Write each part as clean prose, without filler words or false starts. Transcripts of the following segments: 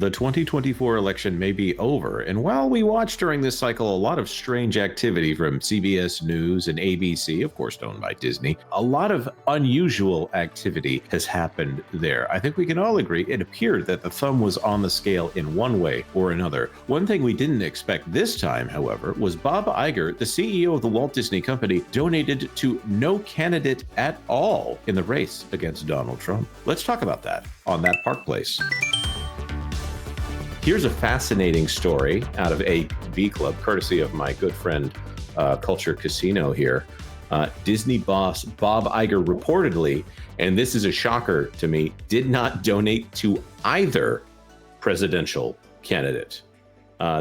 The 2024 election may be over, and while we watched during this cycle a lot of strange activity from CBS News and ABC, of course owned by Disney, a lot of unusual activity has happened there. I think we can all agree it appeared that the thumb was on the scale in one way or another. One thing we didn't expect this time, however, was Bob Iger, the CEO of the Walt Disney Company, donated to no candidate at all in the race against Donald Trump. Let's talk about that on That Park Place. Here's a fascinating story out of a V Club, courtesy of my good friend, Culture Casino here. Disney boss Bob Iger reportedly, and this is a shocker to me, did not donate to either presidential candidate.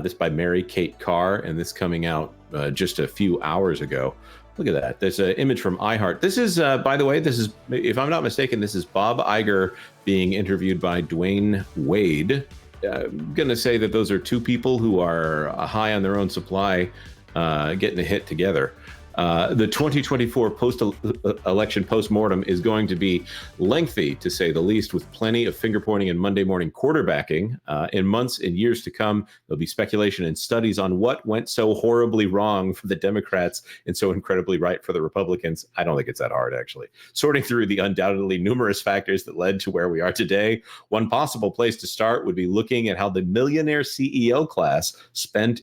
This by Mary Kate Carr, and this coming out just a few hours ago. Look at that. There's an image from iHeart. This is, by the way, this is, if I'm not mistaken, this is Bob Iger being interviewed by Dwayne Wade. I'm going to say that those are two people who are high on their own supply, getting a hit together. The 2024 post-election postmortem is going to be lengthy, to say the least, with plenty of finger-pointing and Monday morning quarterbacking. In months and years to come, there'll be speculation and studies on what went so horribly wrong for the Democrats and so incredibly right for the Republicans. I don't think it's that hard, actually. Sorting through the undoubtedly numerous factors that led to where we are today, one possible place to start would be looking at how the millionaire CEO class spent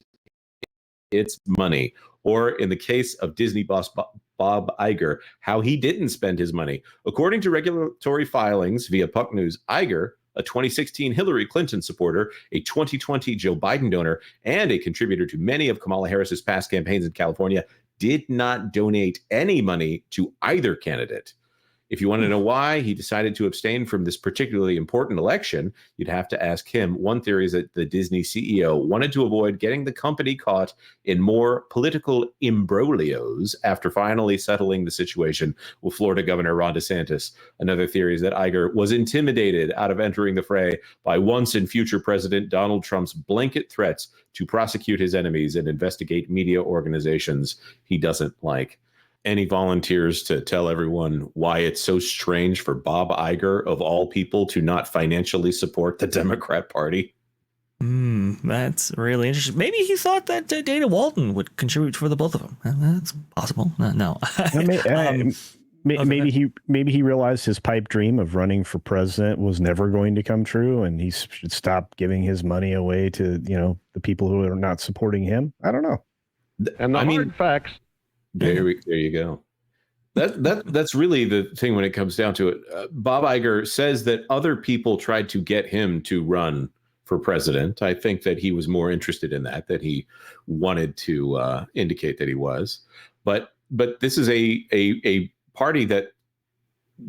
its money. Or in the case of Disney boss Bob Iger, how he didn't spend his money. According to regulatory filings via Puck News, Iger, a 2016 Hillary Clinton supporter, a 2020 Joe Biden donor, and a contributor to many of Kamala Harris's past campaigns in California, did not donate any money to either candidate. If you want to know why he decided to abstain from this particularly important election, you'd have to ask him. One theory is that the Disney CEO wanted to avoid getting the company caught in more political imbroglios after finally settling the situation with Florida Governor Ron DeSantis. Another theory is that Iger was intimidated out of entering the fray by once and future President Donald Trump's blanket threats to prosecute his enemies and investigate media organizations he doesn't like. Any volunteers to tell everyone why it's so strange for Bob Iger, of all people, to not financially support the Democrat Party? That's really interesting. Maybe he thought that Dana Walden would contribute for the both of them. That's possible. No. Maybe he realized his pipe dream of running for president was never going to come true, and he should stop giving his money away to the people who are not supporting him. I don't know. And hard facts. There you go. That's really the thing when it comes down to it. Bob Iger says that other people tried to get him to run for president. I think that he was more interested in that he wanted to indicate that he was. But this is a party that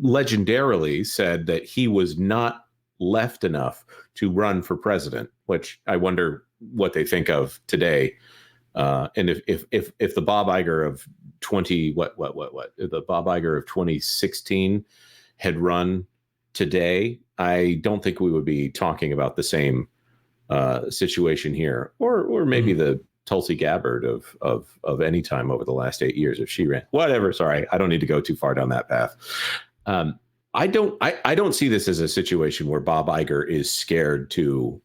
legendarily said that he was not left enough to run for president, which I wonder what they think of today. And if the Bob Iger of the Bob Iger of 2016 had run today, I don't think we would be talking about the same situation here, or maybe the Tulsi Gabbard of any time over the last 8 years if she ran. Whatever. Sorry, I don't need to go too far down that path. I don't see this as a situation where Bob Iger is scared to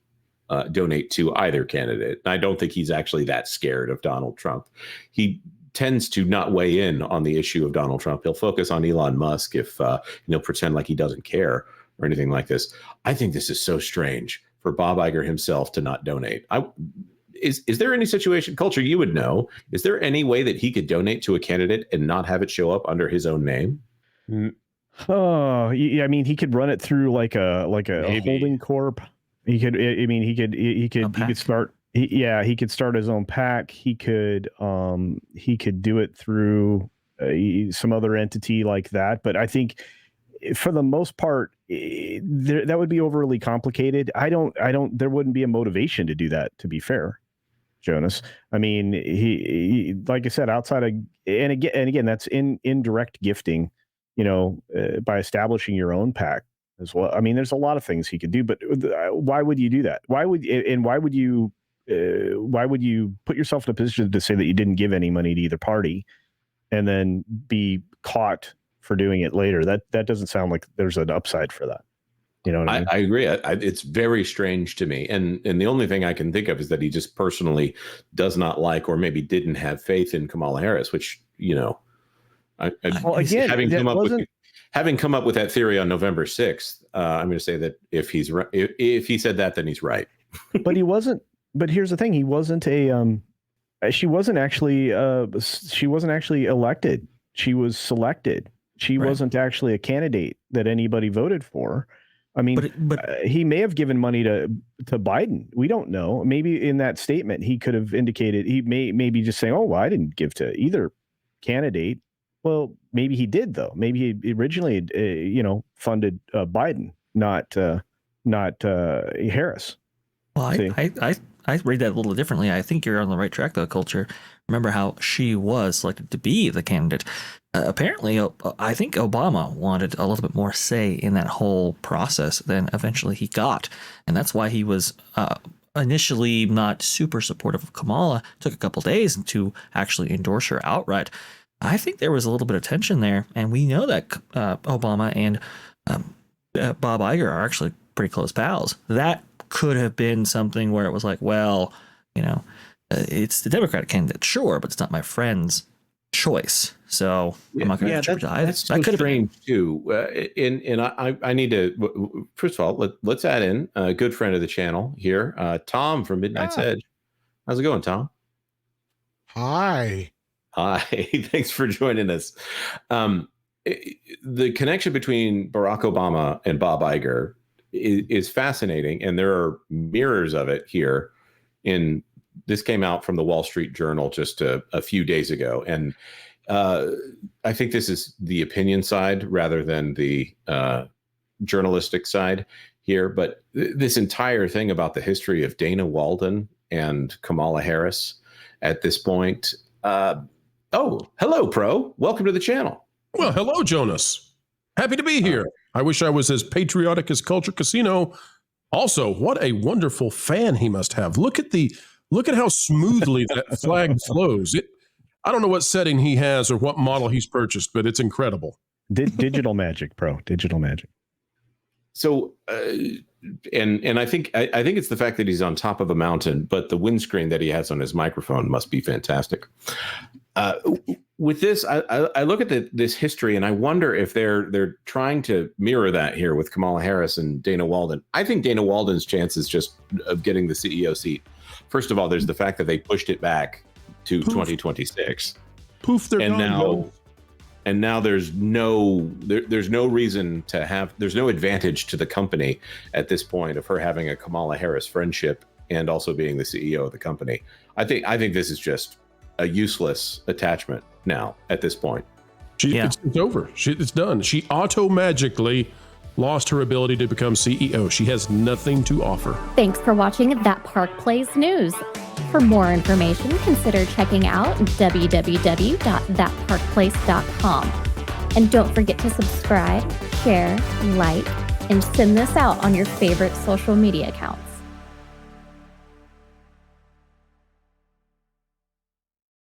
donate to either candidate. I don't think he's actually that scared of Donald Trump. He tends to not weigh in on the issue of Donald Trump. He'll focus on Elon Musk if he'll pretend like he doesn't care or anything like this. I think this is so strange for Bob Iger himself to not donate. Is there any situation, Culture, you would know, is there any way that he could donate to a candidate and not have it show up under his own name? Oh, yeah, I mean, he could run it through like a holding corp. He could. I mean, he could start. He could start his own PAC. He could do it through some other entity like that. But I think, for the most part, that would be overly complicated. There wouldn't be a motivation to do that, to be fair, Jonas. I mean, he like I said, outside of and again, that's indirect gifting. By establishing your own PAC as well. I mean, there's a lot of things he could do, but why would you do that? Why would you put yourself in a position to say that you didn't give any money to either party and then be caught for doing it later? That doesn't sound like there's an upside for that. You know what I mean? I agree. It's very strange to me. And the only thing I can think of is that he just personally does not like, or maybe didn't have faith in Kamala Harris, which, again, having come up with that theory on November 6th, I'm going to say that if he said that, then he's right. But he wasn't. But here's the thing: he wasn't she wasn't actually elected. She was selected. She wasn't actually a candidate that anybody voted for. I mean, he may have given money to Biden. We don't know. Maybe in that statement he could have indicated he may be just saying, "Oh, well, I didn't give to either candidate." Well, maybe he did though. Maybe he originally, funded Biden, not Harris. Well, I read that a little differently. I think you're on the right track, though, Culture. Remember how she was selected to be the candidate. Apparently, I think Obama wanted a little bit more say in that whole process than eventually he got. And that's why he was initially not super supportive of Kamala. Took a couple days to actually endorse her outright. I think there was a little bit of tension there. And we know that Obama and Bob Iger are actually pretty close pals. That could have been something where it was like, well, it's the Democratic candidate, sure, but it's not my friend's choice. So I'm not going to attribute it. That's so strange too. And I need to, first of all, let's add in a good friend of the channel here, Tom from Midnight's Edge. How's it going, Tom? Hi. Thanks for joining us. The connection between Barack Obama and Bob Iger is fascinating, and there are mirrors of it here. This came out from the Wall Street Journal just a few days ago, and I think this is the opinion side rather than the journalistic side here. But this entire thing about the history of Dana Walden and Kamala Harris at this point. Oh, hello, Pro. Welcome to the channel. Well, hello, Jonas. Happy to be here. I wish I was as patriotic as Culture Casino. Also, what a wonderful fan he must have. Look at how smoothly that flag flows. I don't know what setting he has or what model he's purchased, but it's incredible. Digital magic, Pro. Digital magic. So, and I think it's the fact that he's on top of a mountain, but the windscreen that he has on his microphone must be fantastic. With this, I look at this history and I wonder if they're trying to mirror that here with Kamala Harris and Dana Walden. I think Dana Walden's chances just of getting the CEO seat. First of all, there's the fact that they pushed it back to 2026. Poof, they're gone. And now there's no reason to have, there's no advantage to the company at this point of her having a Kamala Harris friendship and also being the CEO of the company. I think this is just a useless attachment now at this point. It's over. It's done. She auto-magically lost her ability to become CEO. She has nothing to offer. Thanks for watching That Park Plays News. For more information, consider checking out www.thatparkplace.com. And don't forget to subscribe, share, like, and send this out on your favorite social media account.